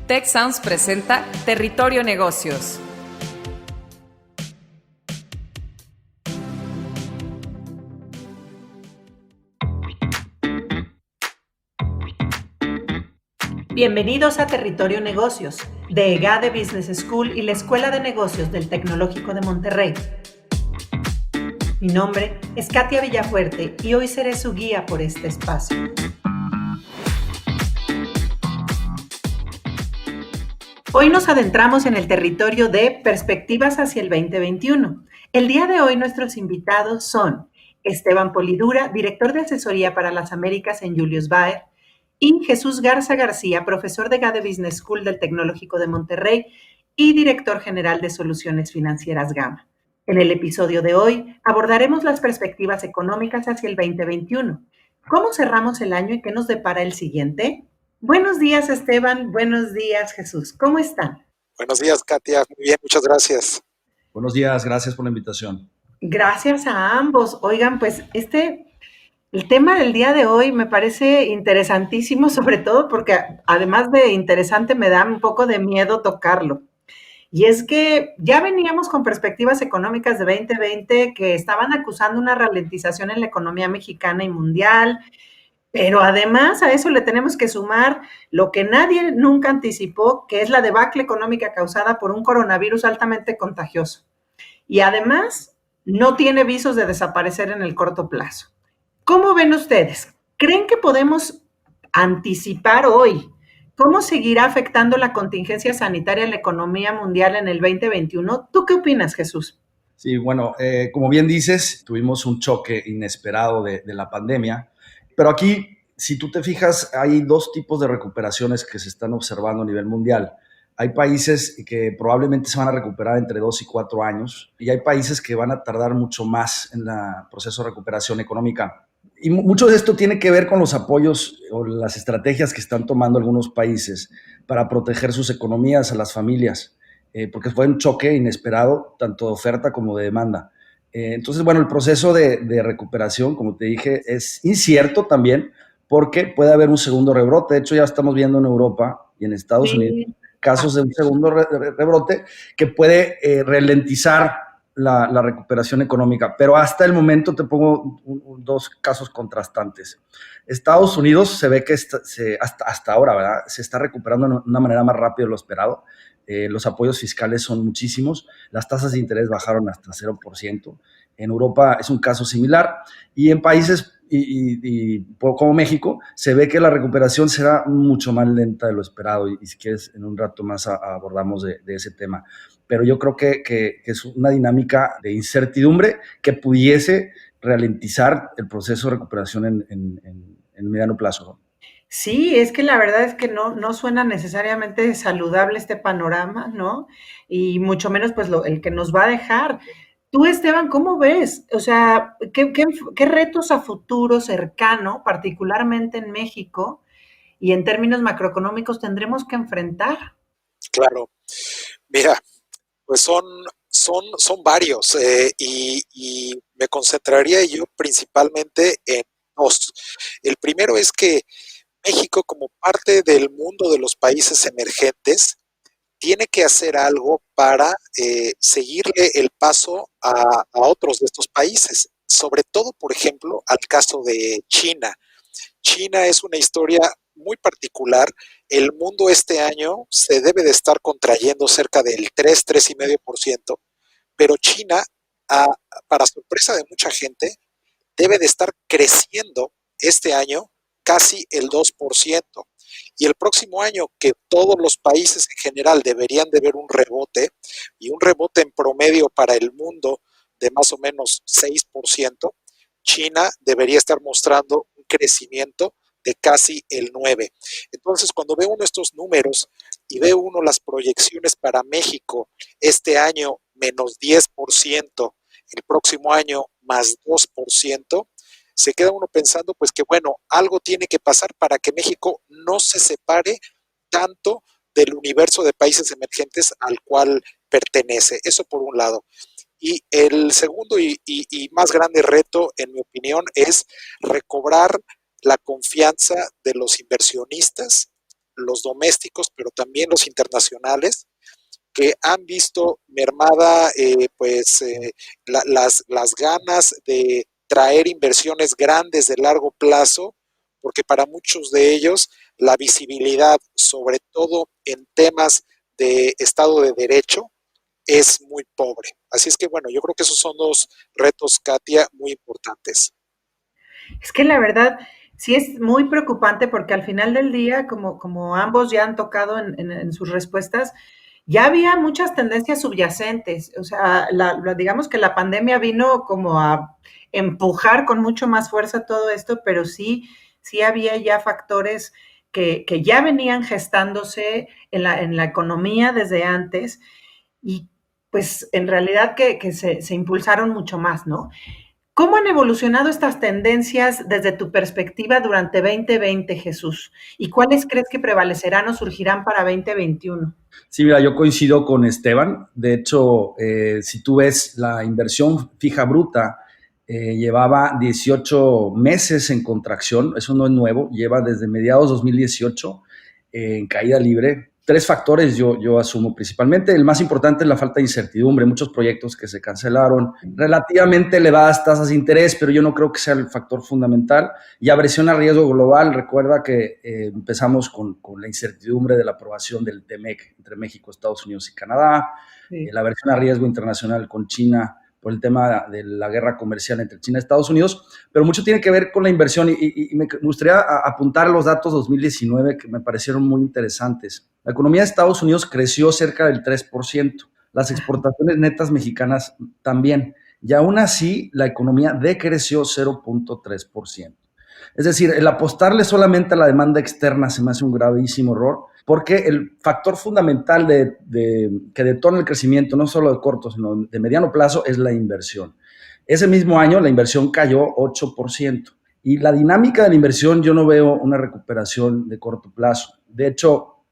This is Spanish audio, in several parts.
Tech Sounds presenta Territorio Negocios. Bienvenidos a Territorio Negocios, de EGADE Business School y la Escuela de Negocios del Tecnológico de Monterrey. Mi nombre es Katia Villafuerte y hoy seré su guía por este espacio. Hoy nos adentramos en el territorio de perspectivas hacia el 2021. El día de hoy nuestros invitados son Esteban Polidura, director de asesoría para las Américas en Julius Baer, y Jesús Garza García, profesor de GADE Business School del Tecnológico de Monterrey y director general de Soluciones Financieras Gama. En el episodio de hoy abordaremos las perspectivas económicas hacia el 2021. ¿Cómo cerramos el año y qué nos depara el siguiente? Buenos días, Esteban. Buenos días, Jesús. ¿Cómo están? Buenos días, Katia. Muy bien, muchas gracias. Buenos días, gracias por la invitación. Gracias a ambos. Oigan, pues el tema del día de hoy me parece interesantísimo, sobre todo porque además de interesante me da un poco de miedo tocarlo. Y es que ya veníamos con perspectivas económicas de 2020 que estaban acusando una ralentización en la economía mexicana y mundial, pero además a eso le tenemos que sumar lo que nadie nunca anticipó, que es la debacle económica causada por un coronavirus altamente contagioso. Y además no tiene visos de desaparecer en el corto plazo. ¿Cómo ven ustedes? ¿Creen que podemos anticipar hoy cómo seguirá afectando la contingencia sanitaria a la economía mundial en el 2021? ¿Tú qué opinas, Jesús? Sí, bueno, como bien dices, tuvimos un choque inesperado de la pandemia, pero aquí, si tú te fijas, hay dos tipos de recuperaciones que se están observando a nivel mundial. Hay países que probablemente se van a recuperar entre 2 y 4 años y hay países que van a tardar mucho más en el proceso de recuperación económica. Y mucho de esto tiene que ver con los apoyos o las estrategias que están tomando algunos países para proteger sus economías, a las familias, porque fue un choque inesperado, tanto de oferta como de demanda. Entonces, bueno, el proceso de recuperación, como te dije, es incierto también porque puede haber un segundo rebrote. De hecho, ya estamos viendo en Europa y en Estados Unidos casos de un segundo rebrote que puede ralentizar la recuperación económica. Pero hasta el momento te pongo dos casos contrastantes. Estados Unidos se ve que hasta ahora, ¿verdad?, se está recuperando de una manera más rápida de lo esperado. Los apoyos fiscales son muchísimos, las tasas de interés bajaron hasta 0%. En Europa es un caso similar y en países como México se ve que la recuperación será mucho más lenta de lo esperado y si quieres en un rato más abordamos de ese tema. Pero yo creo que es una dinámica de incertidumbre que pudiese ralentizar el proceso de recuperación en mediano plazo, ¿no? Sí, es que la verdad es que no suena necesariamente saludable este panorama, ¿no? Y mucho menos pues el que nos va a dejar. Tú, Esteban, ¿cómo ves? O sea, ¿qué retos a futuro cercano, particularmente en México y en términos macroeconómicos, tendremos que enfrentar? Claro, mira, pues son varios y me concentraría yo principalmente en dos. El primero es que México, como parte del mundo de los países emergentes, tiene que hacer algo para seguirle el paso a otros de estos países, sobre todo, por ejemplo, al caso de China. China es una historia muy particular. El mundo este año se debe de estar contrayendo cerca del 3,5%, pero China, a, para sorpresa de mucha gente, debe de estar creciendo este año casi el 2%. Y el próximo año, que todos los países en general deberían de ver un rebote, y un rebote en promedio para el mundo de más o menos 6%, China debería estar mostrando un crecimiento de casi el 9%. Entonces, cuando ve uno estos números y ve uno las proyecciones para México este año menos 10%, el próximo año más 2%, se queda uno pensando pues que bueno, algo tiene que pasar para que México no se separe tanto del universo de países emergentes al cual pertenece. Eso por un lado. Y el segundo y más grande reto, en mi opinión, es recobrar la confianza de los inversionistas los domésticos, pero también los internacionales, que han visto mermada las ganas de traer inversiones grandes de largo plazo, porque para muchos de ellos la visibilidad, sobre todo en temas de Estado de Derecho, es muy pobre. Así es que bueno, yo creo que esos son dos retos, Katia, muy importantes. Es que la verdad sí es muy preocupante porque al final del día, como ambos ya han tocado en sus respuestas, ya había muchas tendencias subyacentes. O sea, digamos que la pandemia vino como a empujar con mucho más fuerza todo esto, pero sí había ya factores que ya venían gestándose en la economía desde antes y pues en realidad que se impulsaron mucho más, ¿no? ¿Cómo han evolucionado estas tendencias desde tu perspectiva durante 2020, Jesús? ¿Y cuáles crees que prevalecerán o surgirán para 2021? Sí, mira, yo coincido con Esteban. De hecho, si tú ves la inversión fija bruta, llevaba 18 meses en contracción, eso no es nuevo, lleva desde mediados 2018 en caída libre. Tres factores yo asumo principalmente. El más importante es la falta de incertidumbre, muchos proyectos que se cancelaron, relativamente elevadas tasas de interés, pero yo no creo que sea el factor fundamental. Y aversión a riesgo global, recuerda que empezamos con la incertidumbre de la aprobación del TEMEC entre México, Estados Unidos y Canadá, Sí. la aversión a riesgo internacional con China por el tema de la guerra comercial entre China y Estados Unidos, pero mucho tiene que ver con la inversión y me gustaría apuntar los datos 2019 que me parecieron muy interesantes. La economía de Estados Unidos creció cerca del 3%, las exportaciones netas mexicanas también, y aún así la economía decreció 0.3%. Es decir, el apostarle solamente a la demanda externa se me hace un gravísimo error, porque el factor fundamental que detona el crecimiento, no solo de corto, sino de mediano plazo, es la inversión. Ese mismo año la inversión cayó 8%. Y la dinámica de la inversión yo no veo una recuperación de corto plazo. De hecho,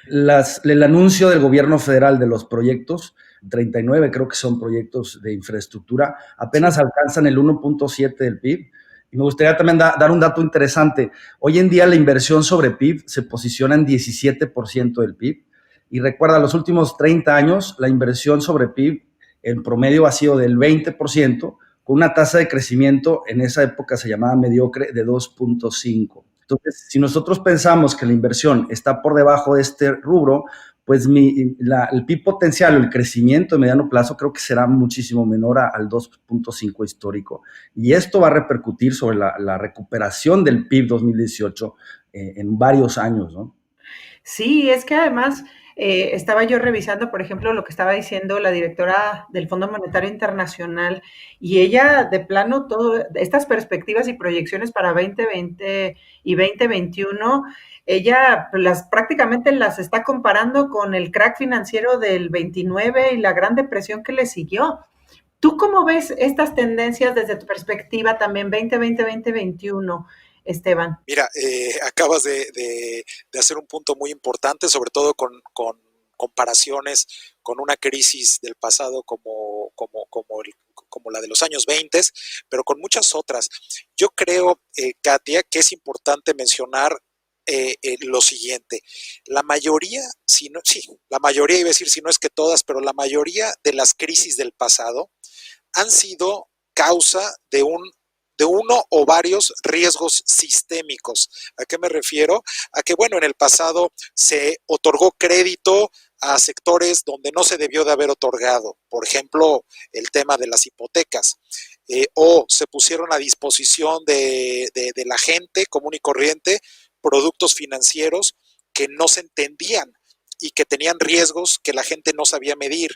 el anuncio del gobierno federal de los proyectos, 39 creo que son proyectos de infraestructura, apenas Sí. alcanzan el 1.7 del PIB. Y me gustaría también dar un dato interesante. Hoy en día la inversión sobre PIB se posiciona en 17% del PIB. Y recuerda, los últimos 30 años la inversión sobre PIB en promedio ha sido del 20%, con una tasa de crecimiento en esa época se llamaba mediocre de 2.5. Entonces, si nosotros pensamos que la inversión está por debajo de este rubro, pues el PIB potencial o el crecimiento de mediano plazo creo que será muchísimo menor al 2.5 histórico. Y esto va a repercutir sobre la recuperación del PIB 2018 en varios años, ¿no? Sí, es que además estaba yo revisando, por ejemplo, lo que estaba diciendo la directora del Fondo Monetario Internacional y ella de plano todo estas perspectivas y proyecciones para 2020 y 2021, ella prácticamente las está comparando con el crack financiero del 29 y la gran depresión que le siguió. ¿Tú cómo ves estas tendencias desde tu perspectiva también 2020-2021, Esteban? Mira, acabas de hacer un punto muy importante, sobre todo con comparaciones con una crisis del pasado como la de los años 20, pero con muchas otras. Yo creo, Katia, que es importante mencionar lo siguiente. La mayoría, la mayoría, iba a decir si no es que todas, pero la mayoría de las crisis del pasado han sido causa de uno o varios riesgos sistémicos. ¿A qué me refiero? A que, bueno, en el pasado se otorgó crédito a sectores donde no se debió de haber otorgado. Por ejemplo, el tema de las hipotecas. O se pusieron a disposición de la gente común y corriente productos financieros que no se entendían y que tenían riesgos que la gente no sabía medir.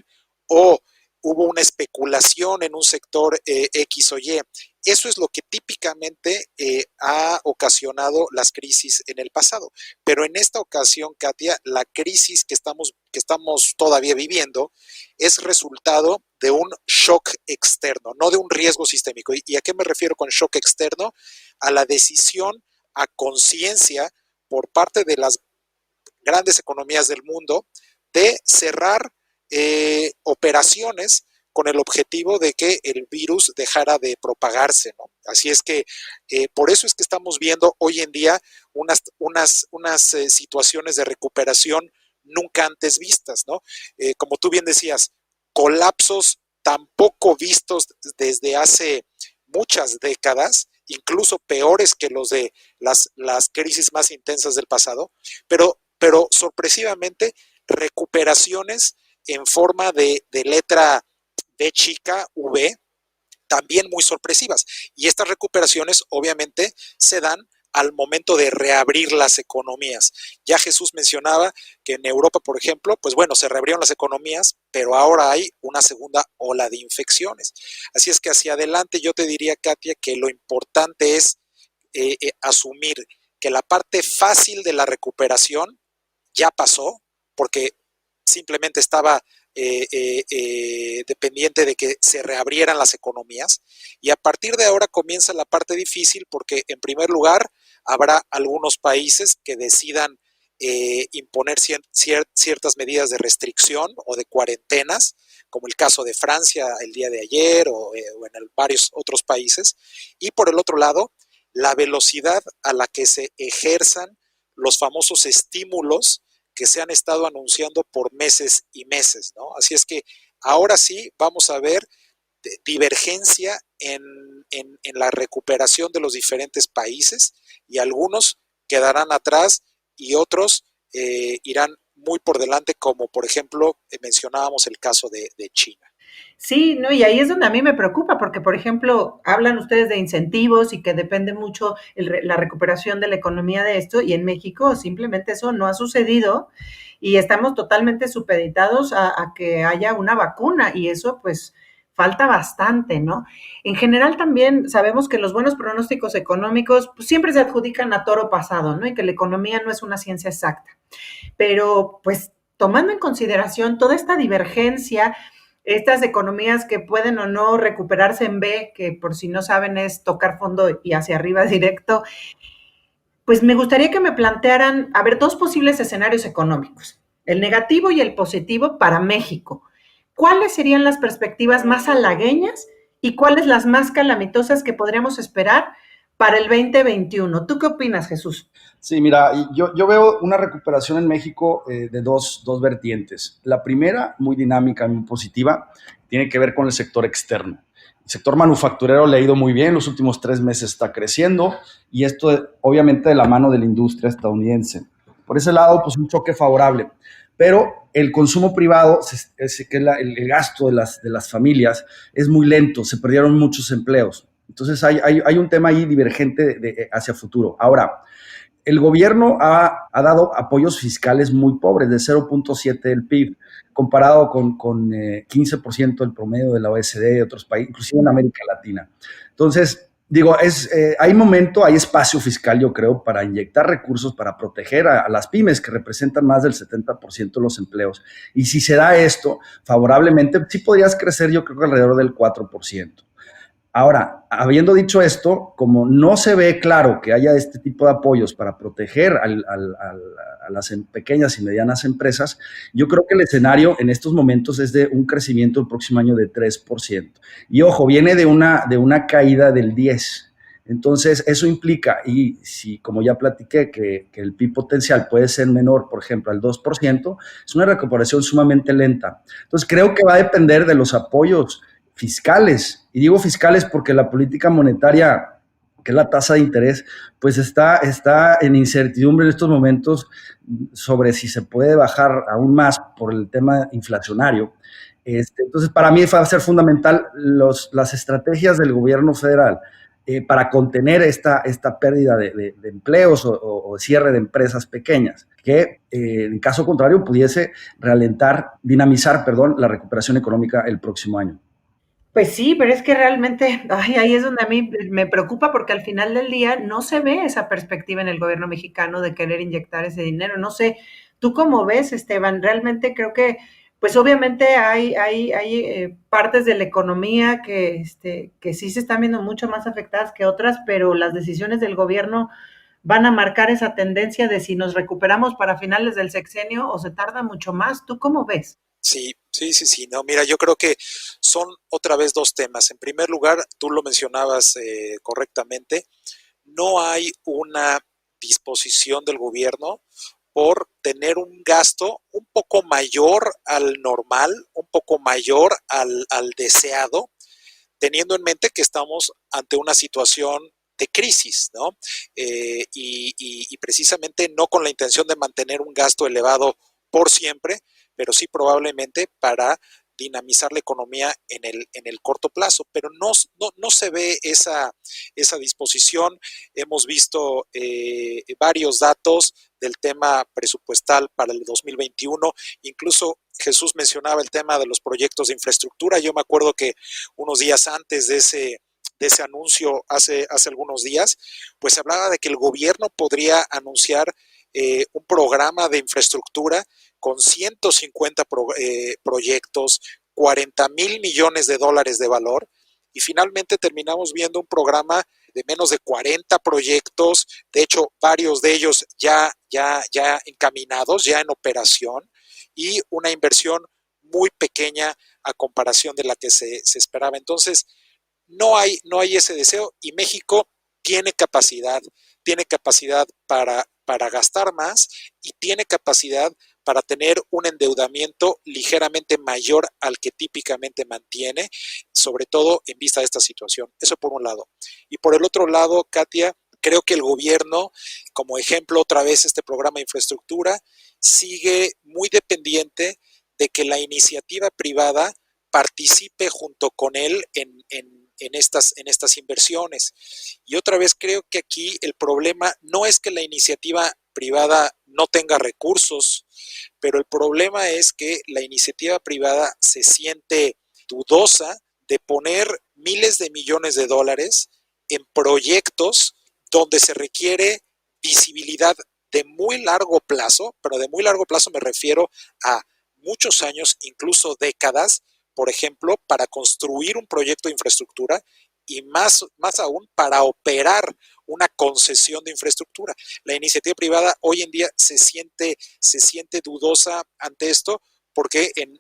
O hubo una especulación en un sector X o Y. Eso es lo que típicamente ha ocasionado las crisis en el pasado. Pero en esta ocasión, Katia, la crisis que estamos todavía viviendo es resultado de un shock externo, no de un riesgo sistémico. ¿Y a qué me refiero con shock externo? A la decisión a conciencia por parte de las grandes economías del mundo de cerrar operaciones con el objetivo de que el virus dejara de propagarse, ¿no? Así es que por eso es que estamos viendo hoy en día unas situaciones de recuperación nunca antes vistas, ¿no? Como tú bien decías, colapsos tampoco vistos desde hace muchas décadas, incluso peores que los de las crisis más intensas del pasado, pero sorpresivamente recuperaciones en forma de letra B chica, V, también muy sorpresivas. Y estas recuperaciones obviamente se dan al momento de reabrir las economías. Ya Jesús mencionaba que en Europa, por ejemplo, pues bueno, se reabrieron las economías, pero ahora hay una segunda ola de infecciones. Así es que hacia adelante yo te diría, Katia, que lo importante es asumir que la parte fácil de la recuperación ya pasó, porque simplemente estaba dependiente de que se reabrieran las economías, y a partir de ahora comienza la parte difícil, porque en primer lugar habrá algunos países que decidan imponer ciertas medidas de restricción o de cuarentenas, como el caso de Francia el día de ayer o en varios otros países, y por el otro lado, la velocidad a la que se ejerzan los famosos estímulos que se han estado anunciando por meses y meses, ¿no? Así es que ahora sí vamos a ver divergencia en la recuperación de los diferentes países, y algunos quedarán atrás y otros irán muy por delante, como por ejemplo mencionábamos el caso de China. Sí, no, y ahí es donde a mí me preocupa, porque, por ejemplo, hablan ustedes de incentivos y que depende mucho la recuperación de la economía de esto, y en México simplemente eso no ha sucedido y estamos totalmente supeditados a que haya una vacuna, y eso pues falta bastante, ¿no? En general también sabemos que los buenos pronósticos económicos pues, siempre se adjudican a toro pasado, ¿no? Y que la economía no es una ciencia exacta. Pero pues tomando en consideración toda esta divergencia, estas economías que pueden o no recuperarse en B, que por si no saben es tocar fondo y hacia arriba directo, pues me gustaría que me plantearan, a ver, dos posibles escenarios económicos, el negativo y el positivo para México. ¿Cuáles serían las perspectivas más halagüeñas y cuáles las más calamitosas que podríamos esperar para el 2021? ¿Tú qué opinas, Jesús? Sí, mira, yo veo una recuperación en México de dos vertientes. La primera, muy dinámica, muy positiva, tiene que ver con el sector externo. El sector manufacturero le ha ido muy bien, los últimos 3 meses está creciendo, y esto obviamente de la mano de la industria estadounidense. Por ese lado, pues un choque favorable. Pero el consumo privado, que es el gasto de las familias, es muy lento, se perdieron muchos empleos. Entonces hay un tema ahí divergente hacia futuro. Ahora, el gobierno ha dado apoyos fiscales muy pobres, de 0.7 del PIB, comparado con 15% del promedio de la OECD y otros países, inclusive en América Latina. Entonces, digo, hay espacio fiscal, yo creo, para inyectar recursos, para proteger a las pymes, que representan más del 70% de los empleos. Y si se da esto favorablemente, sí podrías crecer, yo creo que alrededor del 4%. Ahora, habiendo dicho esto, como no se ve claro que haya este tipo de apoyos para proteger a las pequeñas y medianas empresas, yo creo que el escenario en estos momentos es de un crecimiento el próximo año de 3%. Y ojo, viene de una caída del 10%. Entonces, eso implica, y si como ya platiqué, que el PIB potencial puede ser menor, por ejemplo, al 2%, es una recuperación sumamente lenta. Entonces, creo que va a depender de los apoyos fiscales, y digo fiscales porque la política monetaria, que es la tasa de interés, pues está en incertidumbre en estos momentos sobre si se puede bajar aún más por el tema inflacionario. Entonces, para mí va a ser fundamental las estrategias del gobierno federal para contener esta pérdida de empleos o cierre de empresas pequeñas, que en caso contrario pudiese dinamizar, la recuperación económica el próximo año. Pues sí, pero es que realmente, ay, ahí es donde a mí me preocupa, porque al final del día no se ve esa perspectiva en el gobierno mexicano de querer inyectar ese dinero. No sé, ¿tú cómo ves, Esteban? Realmente creo que, pues obviamente hay partes de la economía que sí se están viendo mucho más afectadas que otras, pero las decisiones del gobierno van a marcar esa tendencia de si nos recuperamos para finales del sexenio o se tarda mucho más. ¿Tú cómo ves? Sí, Sí, no, mira, yo creo que son otra vez dos temas. En primer lugar, tú lo mencionabas correctamente, no hay una disposición del gobierno por tener un gasto un poco mayor al normal, un poco mayor al deseado, teniendo en mente que estamos ante una situación de crisis, ¿no? Y precisamente no con la intención de mantener un gasto elevado por siempre, pero sí probablemente para dinamizar la economía en el corto plazo, pero no se ve esa disposición. Hemos visto varios datos del tema presupuestal para el 2021, incluso Jesús mencionaba el tema de los proyectos de infraestructura. Yo me acuerdo que unos días antes de ese anuncio, hace algunos días, pues se hablaba de que el gobierno podría anunciar un programa de infraestructura con 150 proyectos, 40,000 millones de dólares de valor, y finalmente terminamos viendo un programa de menos de 40 proyectos, de hecho varios de ellos ya encaminados, ya en operación, y una inversión muy pequeña a comparación de la que se esperaba. Entonces, no hay ese deseo, y México tiene capacidad para gastar más, y tiene capacidad para tener un endeudamiento ligeramente mayor al que típicamente mantiene, sobre todo en vista de esta situación. Eso por un lado. Y por el otro lado, Katia, creo que el gobierno, como ejemplo otra vez este programa de infraestructura, sigue muy dependiente de que la iniciativa privada participe junto con él en estas inversiones. Y otra vez creo que aquí el problema no es que la iniciativa privada no tenga recursos, pero el problema es que la iniciativa privada se siente dudosa de poner miles de millones de dólares en proyectos donde se requiere visibilidad de muy largo plazo, pero de muy largo plazo me refiero a muchos años, incluso décadas, por ejemplo, para construir un proyecto de infraestructura, y más aún para operar una concesión de infraestructura. La iniciativa privada hoy en día se siente dudosa ante esto, porque en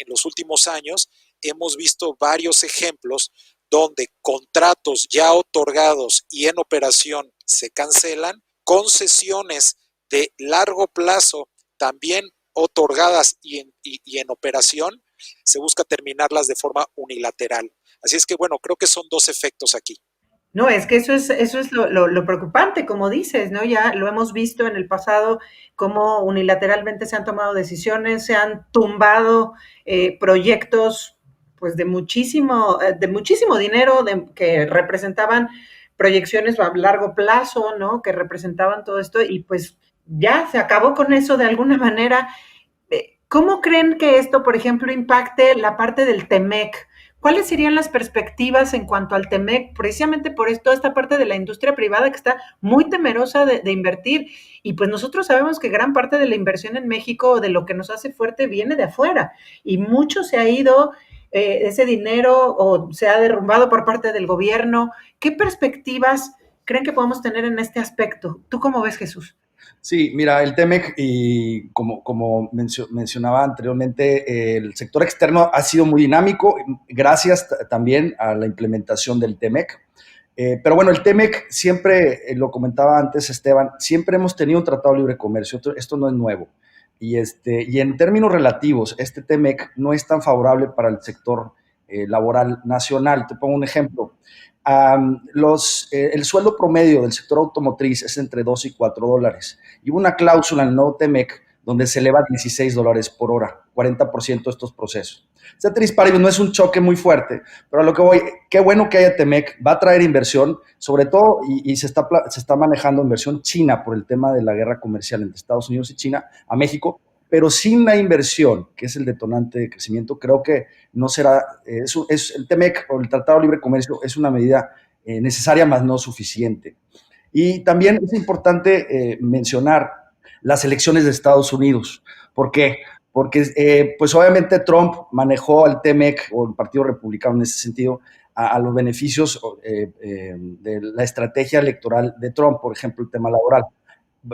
los últimos años hemos visto varios ejemplos donde contratos ya otorgados y en operación se cancelan, concesiones de largo plazo también otorgadas y en operación, se busca terminarlas de forma unilateral. Así es que, bueno, creo que son dos efectos aquí. No, es que eso es lo preocupante, como dices, ¿no? Ya lo hemos visto en el pasado, cómo unilateralmente se han tomado decisiones, se han tumbado proyectos pues de muchísimo dinero, que representaban proyecciones a largo plazo, ¿no? Que representaban todo esto, y pues ya se acabó con eso de alguna manera. ¿Cómo creen que esto, por ejemplo, impacte la parte del TEMEC? ¿Cuáles serían las perspectivas en cuanto al TEMEC, precisamente por toda esta parte de la industria privada que está muy temerosa de invertir? Y pues nosotros sabemos que gran parte de la inversión en México, de lo que nos hace fuerte, viene de afuera, y mucho se ha ido ese dinero, o se ha derrumbado por parte del gobierno. ¿Qué perspectivas creen que podemos tener en este aspecto? ¿Tú cómo ves, Jesús? Sí, mira, el TEMEC, y como mencionaba anteriormente, el sector externo ha sido muy dinámico, gracias también a la implementación del TEMEC. Pero bueno, el TEMEC siempre, lo comentaba antes Esteban, siempre hemos tenido un tratado de libre comercio, esto no es nuevo. Y en términos relativos, este TEMEC no es tan favorable para el sector laboral nacional. Te pongo un ejemplo. El sueldo promedio del sector automotriz es entre $2 y $4. Y hubo una cláusula en el nuevo TEMEC donde se eleva a $16 por hora, 40% de estos procesos. Ceteris paribus no es un choque muy fuerte, pero a lo que voy, qué bueno que haya TEMEC, va a traer inversión, sobre todo, y se está manejando inversión china por el tema de la guerra comercial entre Estados Unidos y China a México, pero sin la inversión, que es el detonante de crecimiento, creo que no será, el TEMEC o el Tratado de Libre Comercio es una medida necesaria, más no suficiente. Y también es importante mencionar las elecciones de Estados Unidos. ¿Por qué? Porque pues obviamente Trump manejó al TEMEC o el Partido Republicano en ese sentido a los beneficios de la estrategia electoral de Trump, por ejemplo, el tema laboral.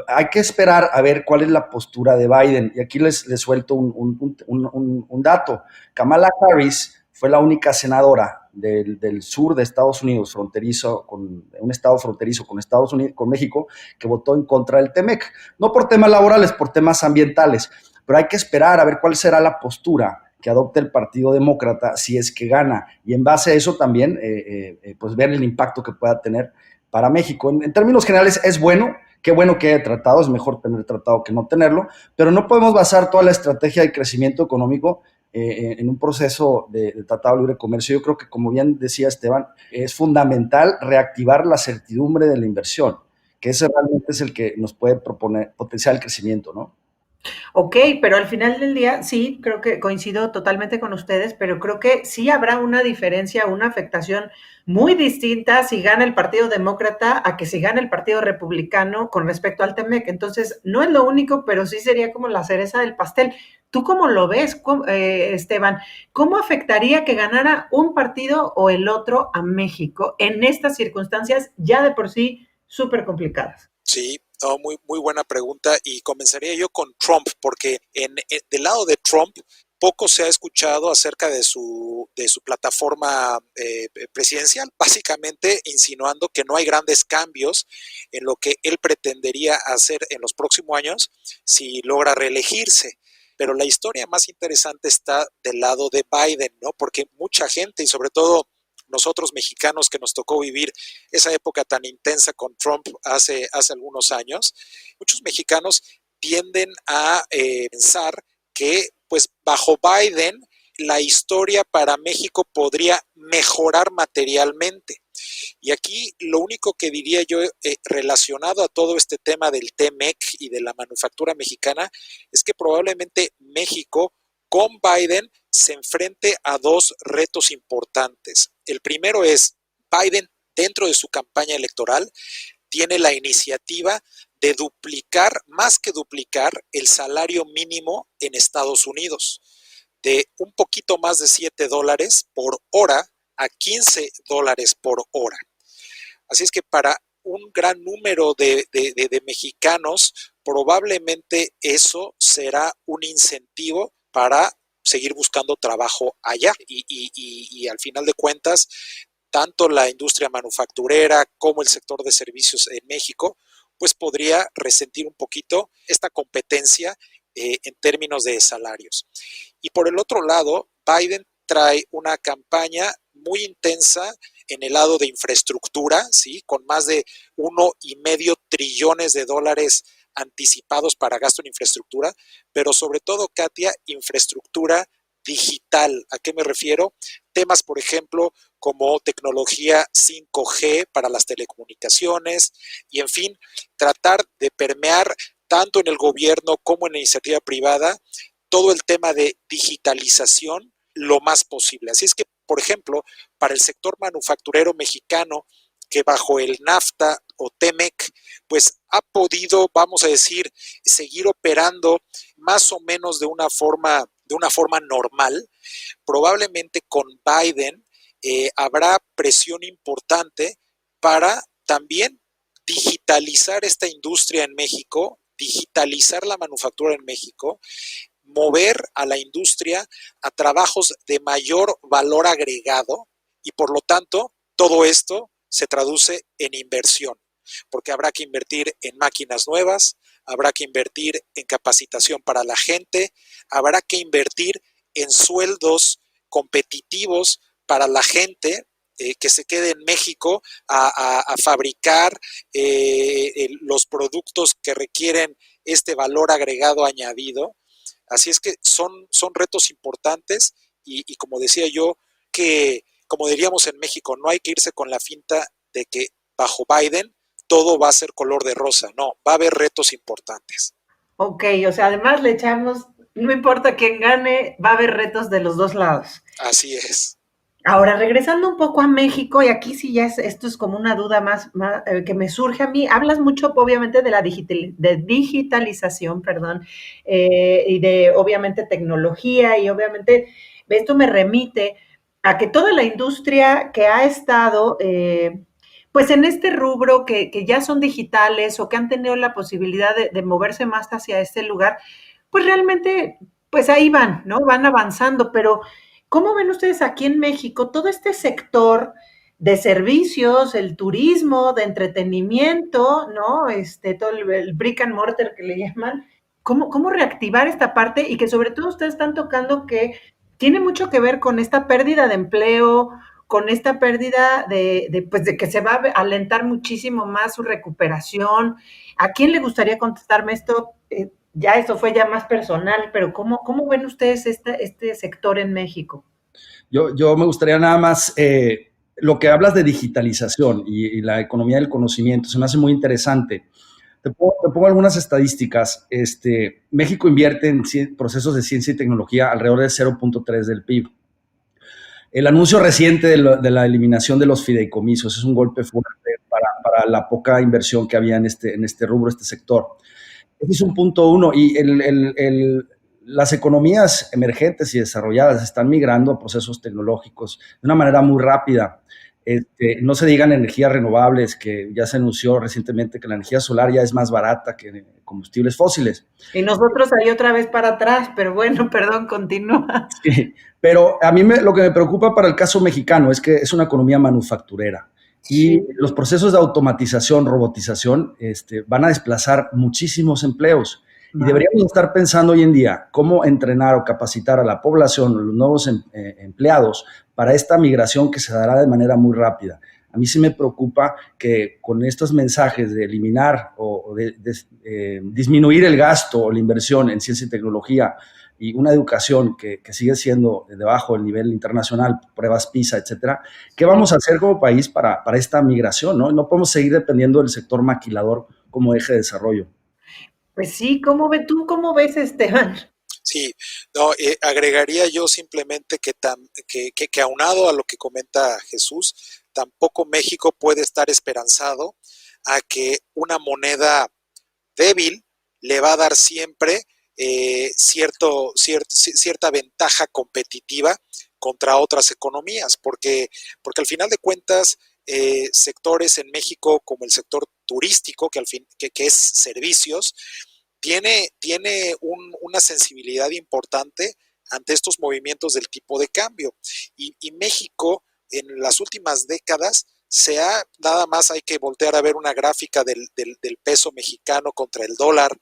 hay que esperar a ver cuál es la postura de Biden. Y aquí les suelto un dato. Kamala Harris fue la única senadora del sur de Estados Unidos, un estado fronterizo con Estados Unidos, con México, que votó en contra del TEMEC. No por temas laborales, por temas ambientales. Pero hay que esperar a ver cuál será la postura que adopte el Partido Demócrata si es que gana. Y en base a eso también, pues ver el impacto que pueda tener para México. En términos generales es bueno, qué bueno que haya tratado, es mejor tener tratado que no tenerlo, pero no podemos basar toda la estrategia de crecimiento económico en un proceso de tratado de libre comercio. Yo creo que, como bien decía Esteban, es fundamental reactivar la certidumbre de la inversión, que ese realmente es el que nos puede proponer potenciar el crecimiento, ¿no? Ok, pero al final del día, sí, creo que coincido totalmente con ustedes, pero creo que sí habrá una diferencia, una afectación muy distinta si gana el Partido Demócrata a que si gana el Partido Republicano con respecto al TEMEC. Entonces, no es lo único, pero sí sería como la cereza del pastel. ¿Tú cómo lo ves, Esteban? ¿Cómo afectaría que ganara un partido o el otro a México en estas circunstancias ya de por sí súper complicadas? Sí, no, muy buena pregunta y comenzaría yo con Trump, porque del lado de Trump poco se ha escuchado acerca de su plataforma presidencial, básicamente insinuando que no hay grandes cambios en lo que él pretendería hacer en los próximos años si logra reelegirse. Pero la historia más interesante está del lado de Biden, ¿no? Porque mucha gente, y sobre todo nosotros mexicanos que nos tocó vivir esa época tan intensa con Trump hace algunos años, muchos mexicanos tienden a pensar que pues bajo Biden la historia para México podría mejorar materialmente. Y aquí lo único que diría yo relacionado a todo este tema del TEMEC y de la manufactura mexicana es que probablemente México con Biden se enfrente a dos retos importantes. El primero es Biden dentro de su campaña electoral tiene la iniciativa de duplicar, más que duplicar, el salario mínimo en Estados Unidos, de un poquito más de $7 por hora a $15 por hora. Así es que para un gran número de mexicanos, probablemente eso será un incentivo para seguir buscando trabajo allá y al final de cuentas, tanto la industria manufacturera como el sector de servicios en México, pues podría resentir un poquito esta competencia en términos de salarios. Y por el otro lado, Biden trae una campaña muy intensa en el lado de infraestructura, ¿sí? Con más de $1.5 trillones anticipados para gasto en infraestructura, pero sobre todo, Katia, infraestructura digital. ¿A qué me refiero? Temas, por ejemplo, como tecnología 5G para las telecomunicaciones y, en fin, tratar de permear tanto en el gobierno como en la iniciativa privada todo el tema de digitalización lo más posible. Así es que, por ejemplo, para el sector manufacturero mexicano, que bajo el NAFTA o TEMEC, pues ha podido, vamos a decir, seguir operando más o menos de una forma normal. Probablemente con Biden habrá presión importante para también digitalizar esta industria en México, digitalizar la manufactura en México, mover a la industria a trabajos de mayor valor agregado y por lo tanto todo esto se traduce en inversión, porque habrá que invertir en máquinas nuevas, habrá que invertir en capacitación para la gente, habrá que invertir en sueldos competitivos para la gente que se quede en México a fabricar los productos que requieren este valor agregado añadido. Así es que son retos importantes y como decía yo, que como diríamos en México, no hay que irse con la finta de que bajo Biden todo va a ser color de rosa. No, va a haber retos importantes. Ok, o sea, además le echamos, no importa quién gane, va a haber retos de los dos lados. Así es. Ahora, regresando un poco a México, y aquí sí ya esto es como una duda más que me surge a mí. Hablas mucho, obviamente, de la digitalización, perdón, y de, obviamente, tecnología, y obviamente esto me remite a que toda la industria que ha estado, pues en este rubro que ya son digitales o que han tenido la posibilidad de moverse más hacia este lugar, pues realmente, pues ahí van, ¿no? Van avanzando, pero ¿cómo ven ustedes aquí en México todo este sector de servicios, el turismo, de entretenimiento, ¿no? Todo el brick and mortar que le llaman. ¿Cómo reactivar esta parte? Y que sobre todo ustedes están tocando que tiene mucho que ver con esta pérdida de empleo, con esta pérdida pues de que se va a alentar muchísimo más su recuperación. ¿A quién le gustaría contestarme esto? Ya eso fue ya más personal, pero ¿cómo ven ustedes este sector en México? Yo me gustaría nada más, lo que hablas de digitalización y la economía del conocimiento, se me hace muy interesante. Te pongo algunas estadísticas. México invierte en procesos de ciencia y tecnología alrededor del 0.3 del PIB. El anuncio reciente de la eliminación de los fideicomisos es un golpe fuerte para la poca inversión que había en este rubro, este sector. Ese es un punto uno. Y las economías emergentes y desarrolladas están migrando a procesos tecnológicos de una manera muy rápida. No se digan energías renovables, que ya se anunció recientemente que la energía solar ya es más barata que combustibles fósiles. Y nosotros ahí otra vez para atrás, pero bueno, perdón, continúa. Sí, pero a mí lo que me preocupa para el caso mexicano es que es una economía manufacturera y Sí. los procesos de automatización, robotización, van a desplazar muchísimos empleos. Y deberíamos estar pensando hoy en día cómo entrenar o capacitar a la población, los nuevos empleados, para esta migración que se dará de manera muy rápida. A mí sí me preocupa que con estos mensajes de eliminar o de disminuir el gasto o la inversión en ciencia y tecnología y una educación que sigue siendo debajo del nivel internacional, pruebas PISA, etcétera, ¿qué vamos a hacer como país para esta migración? No podemos seguir dependiendo del sector maquilador como eje de desarrollo. Pues sí, ¿cómo ves, Esteban? Sí, no, agregaría yo simplemente que aunado a lo que comenta Jesús, tampoco México puede estar esperanzado a que una moneda débil le va a dar siempre cierta ventaja competitiva contra otras economías, porque al final de cuentas, sectores en México como el sector turístico, que es servicios, tiene una sensibilidad importante ante estos movimientos del tipo de cambio. Y México en las últimas décadas nada más hay que voltear a ver una gráfica del peso mexicano contra el dólar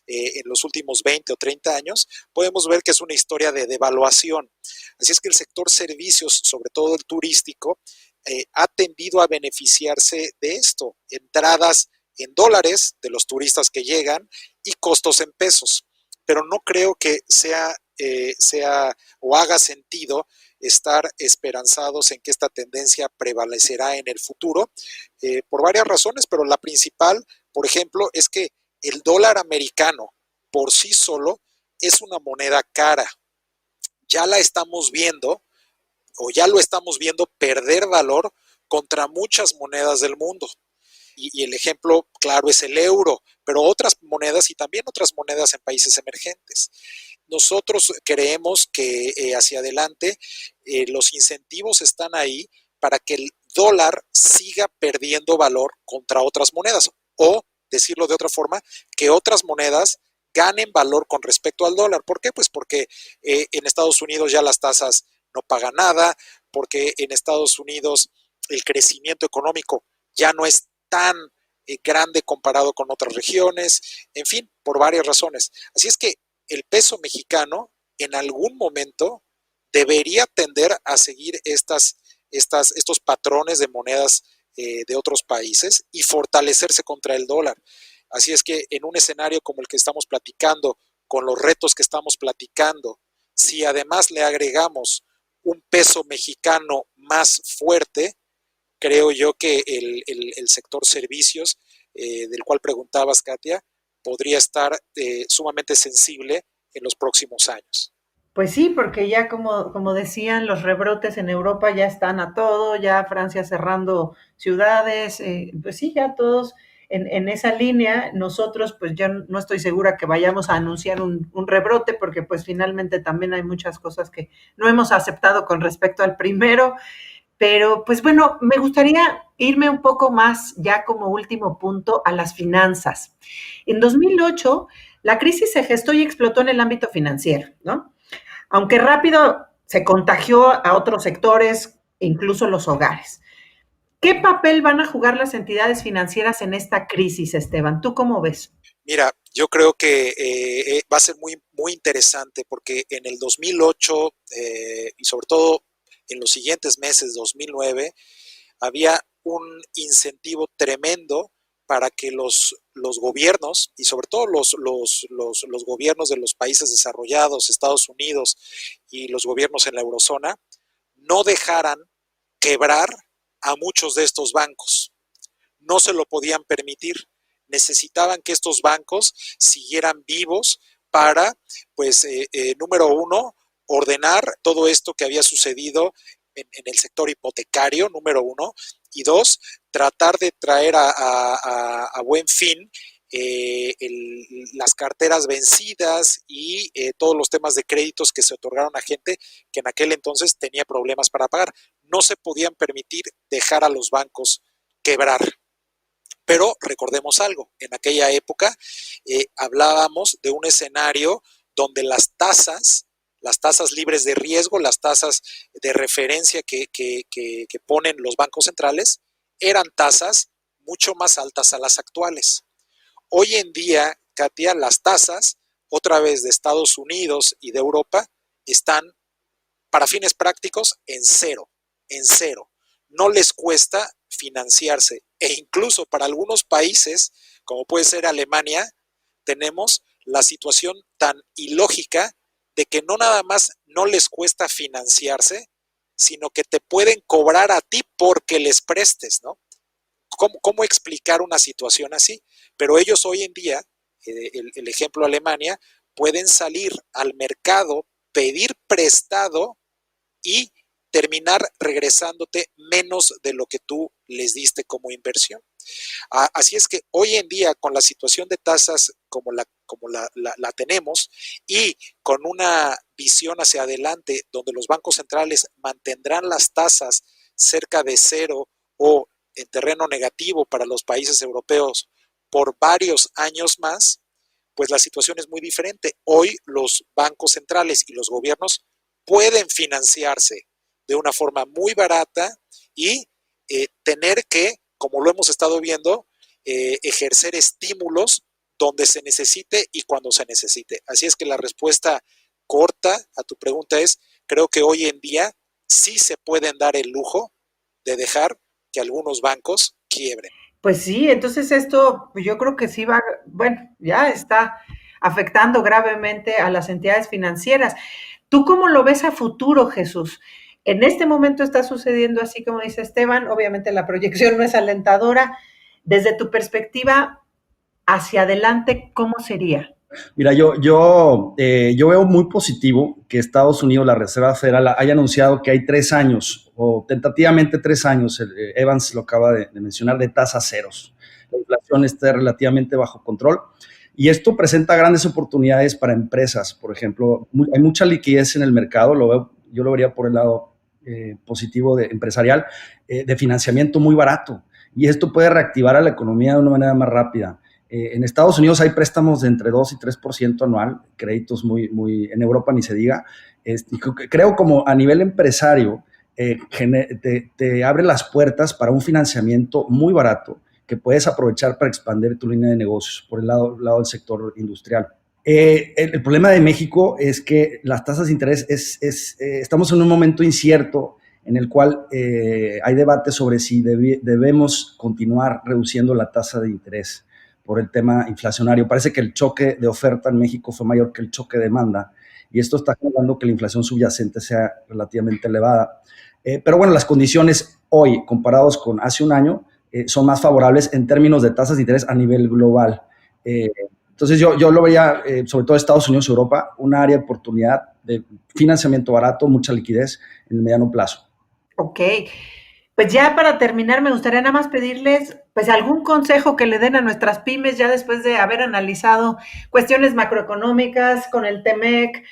en los últimos 20 o 30 años, podemos ver que es una historia de devaluación. Así es que el sector servicios, sobre todo el turístico, ha tendido a beneficiarse de esto, entradas en dólares de los turistas que llegan y costos en pesos. Pero no creo que sea o haga sentido estar esperanzados en que esta tendencia prevalecerá en el futuro por varias razones, pero la principal, por ejemplo, es que el dólar americano por sí solo es una moneda cara. Ya la estamos viendo o ya lo estamos viendo perder valor contra muchas monedas del mundo. Y el ejemplo claro es el euro, pero otras monedas y también otras monedas en países emergentes. Nosotros creemos que hacia adelante los incentivos están ahí para que el dólar siga perdiendo valor contra otras monedas o, decirlo de otra forma, que otras monedas ganen valor con respecto al dólar. ¿Por qué? Pues porque en Estados Unidos ya las tasas no pagan nada, porque en Estados Unidos el crecimiento económico ya no es tan grande comparado con otras regiones, en fin, por varias razones. Así es que el peso mexicano en algún momento debería tender a seguir estos patrones de monedas de otros países y fortalecerse contra el dólar. Así es que en un escenario como el que estamos platicando, con los retos que estamos platicando, si además le agregamos un peso mexicano más fuerte, creo yo que el sector servicios, del cual preguntabas, Katia, podría estar sumamente sensible en los próximos años. Pues sí, porque ya como decían, los rebrotes en Europa ya están a todo, ya Francia cerrando ciudades, pues sí, ya todos en esa línea. Nosotros, pues yo no estoy segura que vayamos a anunciar un rebrote, porque pues finalmente también hay muchas cosas que no hemos aceptado con respecto al primero, Pero pues bueno, me gustaría irme un poco más ya como último punto a las finanzas. En 2008, la crisis se gestó y explotó en el ámbito financiero, ¿no? Aunque rápido se contagió a otros sectores, incluso los hogares. ¿Qué papel van a jugar las entidades financieras en esta crisis, Esteban? ¿Tú cómo ves? Mira, yo creo que va a ser muy, muy interesante porque en el 2008 y sobre todo en los siguientes meses, 2009, había un incentivo tremendo para que los gobiernos, y sobre todo los gobiernos de los países desarrollados, Estados Unidos y los gobiernos en la eurozona, no dejaran quebrar a muchos de estos bancos. No se lo podían permitir. Necesitaban que estos bancos siguieran vivos para, pues, número uno, ordenar todo esto que había sucedido en el sector hipotecario, número uno, y dos, tratar de traer a buen fin las carteras vencidas y todos los temas de créditos que se otorgaron a gente que en aquel entonces tenía problemas para pagar. No se podían permitir dejar a los bancos quebrar. Pero recordemos algo, en aquella época hablábamos de un escenario donde las tasas libres de riesgo, las tasas de referencia que ponen los bancos centrales, eran tasas mucho más altas a las actuales. Hoy en día, Katia, las tasas, otra vez de Estados Unidos y de Europa, están para fines prácticos en cero, en cero. No les cuesta financiarse e incluso para algunos países, como puede ser Alemania, tenemos la situación tan ilógica de que no nada más no les cuesta financiarse, sino que te pueden cobrar a ti porque les prestes, ¿no? ¿Cómo explicar una situación así? Pero ellos hoy en día, el ejemplo Alemania, pueden salir al mercado, pedir prestado y terminar regresándote menos de lo que tú les diste como inversión. Así es que hoy en día, con la situación de tasas como la tenemos y con una visión hacia adelante donde los bancos centrales mantendrán las tasas cerca de cero o en terreno negativo para los países europeos por varios años más, pues la situación es muy diferente. Hoy los bancos centrales y los gobiernos pueden financiarse de una forma muy barata y tener que, como lo hemos estado viendo, ejercer estímulos donde se necesite y cuando se necesite. Así es que la respuesta corta a tu pregunta es, creo que hoy en día sí se pueden dar el lujo de dejar que algunos bancos quiebren. Pues sí, entonces esto yo creo que sí va, bueno, ya está afectando gravemente a las entidades financieras. ¿Tú cómo lo ves a futuro, Jesús? En este momento está sucediendo así como dice Esteban, obviamente la proyección no es alentadora. Desde tu perspectiva, hacia adelante, ¿cómo sería? Mira, yo veo muy positivo que Estados Unidos, la Reserva Federal, haya anunciado que hay 3 años, o tentativamente 3 años, Evans lo acaba de mencionar, de tasas ceros. La inflación está relativamente bajo control y esto presenta grandes oportunidades para empresas. Por ejemplo, hay mucha liquidez en el mercado, yo lo vería por el lado positivo empresarial, de financiamiento muy barato, y esto puede reactivar a la economía de una manera más rápida. En Estados Unidos hay préstamos de entre 2 y 3% anual, créditos en Europa ni se diga. Creo como a nivel empresario te abre las puertas para un financiamiento muy barato que puedes aprovechar para expandir tu línea de negocios por el lado del sector industrial. El problema de México es que las tasas de interés estamos en un momento incierto en el cual hay debate sobre si debemos continuar reduciendo la tasa de interés por el tema inflacionario. Parece que el choque de oferta en México fue mayor que el choque de demanda y esto está generando que la inflación subyacente sea relativamente elevada. Pero bueno, las condiciones hoy, comparados con hace un año, son más favorables en términos de tasas de interés a nivel global. Entonces yo lo vería, sobre todo Estados Unidos y Europa, un área de oportunidad de financiamiento barato, mucha liquidez en el mediano plazo. Ok, pues ya para terminar me gustaría nada más pedirles pues algún consejo que le den a nuestras pymes ya después de haber analizado cuestiones macroeconómicas con el TEMEC,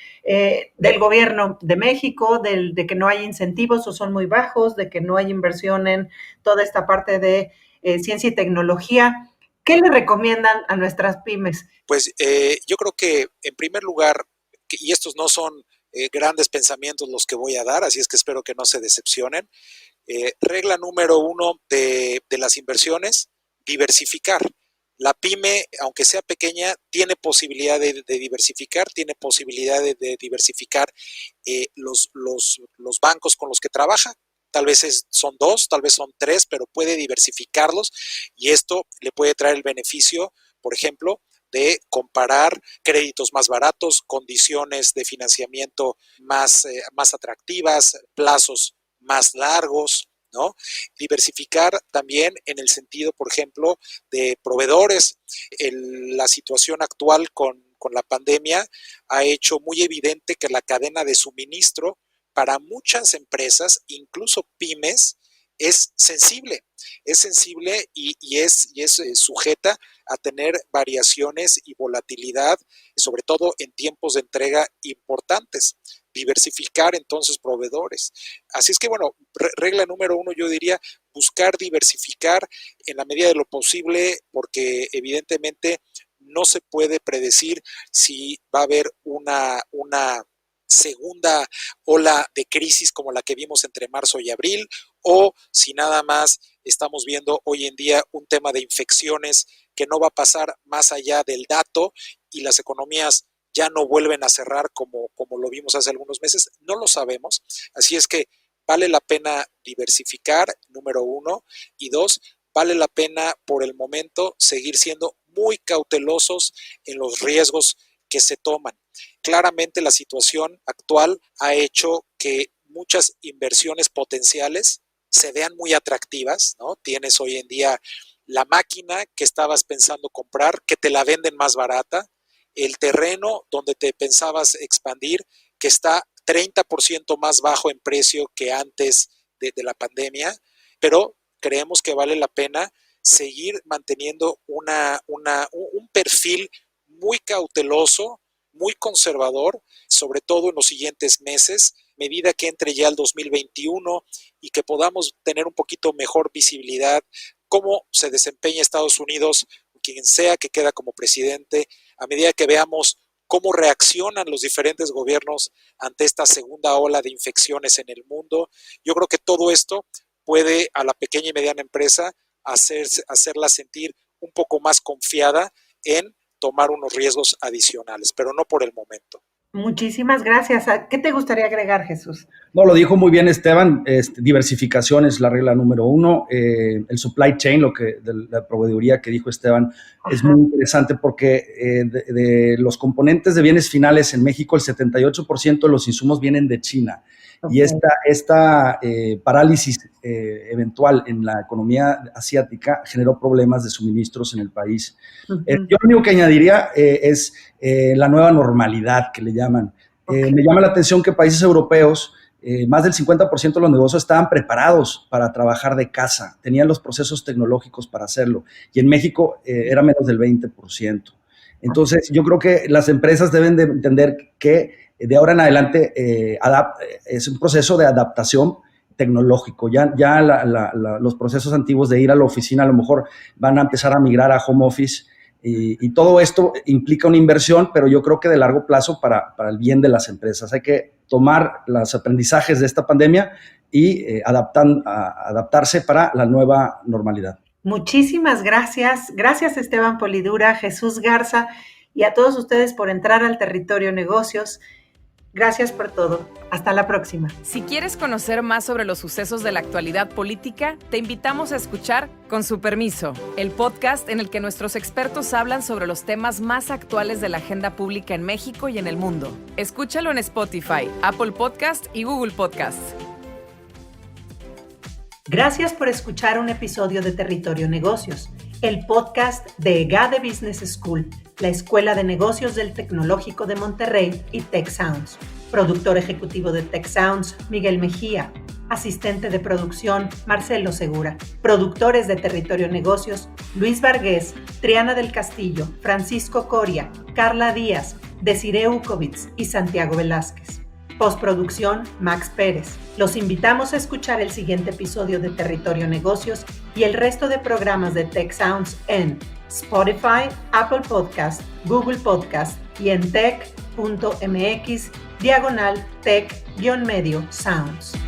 del gobierno de México, de que no hay incentivos o son muy bajos, de que no hay inversión en toda esta parte de ciencia y tecnología. ¿Qué le recomiendan a nuestras pymes? Pues yo creo que en primer lugar, y estos no son grandes pensamientos los que voy a dar, así es que espero que no se decepcionen. Regla número 1 de las inversiones, diversificar. La pyme, aunque sea pequeña, tiene posibilidad de diversificar, tiene posibilidad de diversificar los bancos con los que trabaja. Tal vez son 2, tal vez son 3, pero puede diversificarlos y esto le puede traer el beneficio, por ejemplo, de comparar créditos más baratos, condiciones de financiamiento más atractivas, plazos más largos, ¿no? Diversificar también en el sentido, por ejemplo, de proveedores. La situación actual con la pandemia ha hecho muy evidente que la cadena de suministro para muchas empresas, incluso pymes, es sensible y es sujeta a tener variaciones y volatilidad, sobre todo en tiempos de entrega importantes. Diversificar entonces proveedores. Así es que, bueno, regla número 1 yo diría buscar diversificar en la medida de lo posible, porque evidentemente no se puede predecir si va a haber una segunda ola de crisis como la que vimos entre marzo y abril, o si nada más estamos viendo hoy en día un tema de infecciones que no va a pasar más allá del dato y las economías ya no vuelven a cerrar como lo vimos hace algunos meses, no lo sabemos. Así es que vale la pena diversificar, número 1, y 2, vale la pena por el momento seguir siendo muy cautelosos en los riesgos que se toman. Claramente la situación actual ha hecho que muchas inversiones potenciales se vean muy atractivas, ¿no? Tienes hoy en día la máquina que estabas pensando comprar, que te la venden más barata, el terreno donde te pensabas expandir, que está 30% más bajo en precio que antes de la pandemia, pero creemos que vale la pena seguir manteniendo un perfil muy cauteloso, muy conservador, sobre todo en los siguientes meses, medida que entre ya el 2021 y que podamos tener un poquito mejor visibilidad cómo se desempeña Estados Unidos, quien sea que queda como presidente, a medida que veamos cómo reaccionan los diferentes gobiernos ante esta segunda ola de infecciones en el mundo. Yo creo que todo esto puede a la pequeña y mediana empresa hacerla sentir un poco más confiada en tomar unos riesgos adicionales, pero no por el momento. Muchísimas gracias. ¿Qué te gustaría agregar, Jesús? No, lo dijo muy bien Esteban. Diversificación es la regla número 1. El supply chain, de la proveeduría que dijo Esteban, es muy interesante porque de los componentes de bienes finales en México, el 78% de los insumos vienen de China. Okay. Y esta parálisis eventual en la economía asiática generó problemas de suministros en el país. Uh-huh. Yo lo único que añadiría es la nueva normalidad que le llaman. Okay. Me llama la atención que países europeos, más del 50% de los negocios estaban preparados para trabajar de casa, tenían los procesos tecnológicos para hacerlo, y en México era menos del 20%. Entonces, yo creo que las empresas deben de entender que de ahora en adelante es un proceso de adaptación tecnológico. Ya los procesos antiguos de ir a la oficina a lo mejor van a empezar a migrar a home office, y todo esto implica una inversión, pero yo creo que de largo plazo para el bien de las empresas. Hay que tomar los aprendizajes de esta pandemia y adaptarse para la nueva normalidad. Muchísimas gracias. Gracias, Esteban Polidura, Jesús Garza, y a todos ustedes por entrar al Territorio Negocios. Gracias por todo. Hasta la próxima. Si quieres conocer más sobre los sucesos de la actualidad política, te invitamos a escuchar Con su permiso, el podcast en el que nuestros expertos hablan sobre los temas más actuales de la agenda pública en México y en el mundo. Escúchalo en Spotify, Apple Podcast y Google Podcast. Gracias por escuchar un episodio de Territorio Negocios, el podcast de EGADE Business School, la Escuela de Negocios del Tecnológico de Monterrey y Tech Sounds. Productor ejecutivo de Tech Sounds, Miguel Mejía. Asistente de producción, Marcelo Segura. Productores de Territorio Negocios, Luis Vargués, Triana del Castillo, Francisco Coria, Carla Díaz, Desiree Ukovitz y Santiago Velázquez. Postproducción, Max Pérez. Los invitamos a escuchar el siguiente episodio de Territorio Negocios y el resto de programas de Tech Sounds en Spotify, Apple Podcast, Google Podcast y en tech.mx/tech-medio sounds.